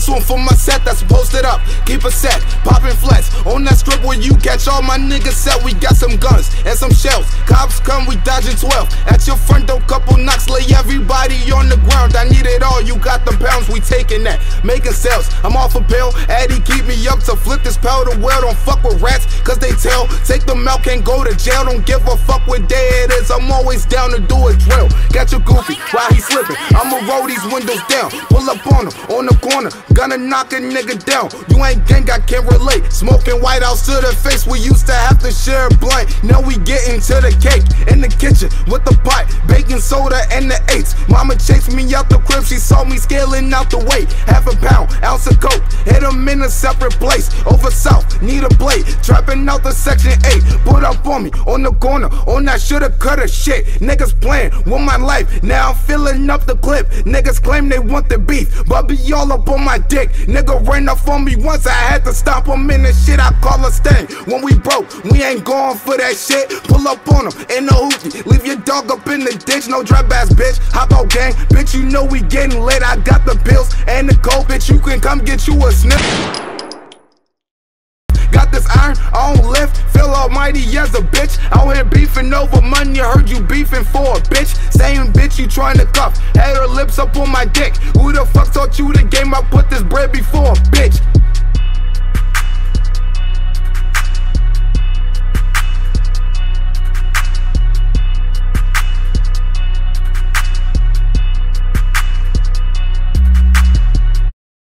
This one for my set that's posted up. Keep a set, popping flats. On that strip where you catch all my niggas set. We got some guns and some shells. Cops come, we dodging 12. At your front door, couple knocks, lay everybody on the ground. I need it all, you got the pounds, we taking that. Making sales, I'm off a pill. Addy keep me up to flip this powder well. Don't fuck with rats, cause they tell. Take them out, can't go to jail. Don't give a fuck what day it is. I'm always down to do a drill. Got your goofy while he slipping. I'ma roll these windows down. Pull up on him, on the corner. Gonna knock a nigga down. You ain't gang, I can't relate. Smoking White House to the face. We used to have to share a blunt. Now we getting to the cake. In the kitchen with the pot, baking soda and the eights. Mama chased me out the crib. She saw me scaling out the weight. Half a pound, ounce of coke. Hit him in a separate place. Over south, need a blade. Trapping out the section 8. Put up on me, on the corner. On that shoulda coulda shit. Niggas playing with my life. Now I'm filling up the clip. Niggas claim they want the beef, but be all up on my dick. Nigga ran up on me once. I had to stop him in the shit. I call a stain. When we broke, we ain't going for that shit. Pull up on him in the hoopty. Leave your dog up in the ditch. No drop ass bitch. Hop out gang. Bitch, you know we getting lit. I got the pills and the coke. Bitch, you can come get you a snip. Got this iron, I don't lift. Feel almighty as a bitch. Out here beefing over money. I heard you beefing for a bitch. Same bitch you trying to cuff. Had her lips up on my dick. Who the fuck taught you the game? I put this bread before a bitch.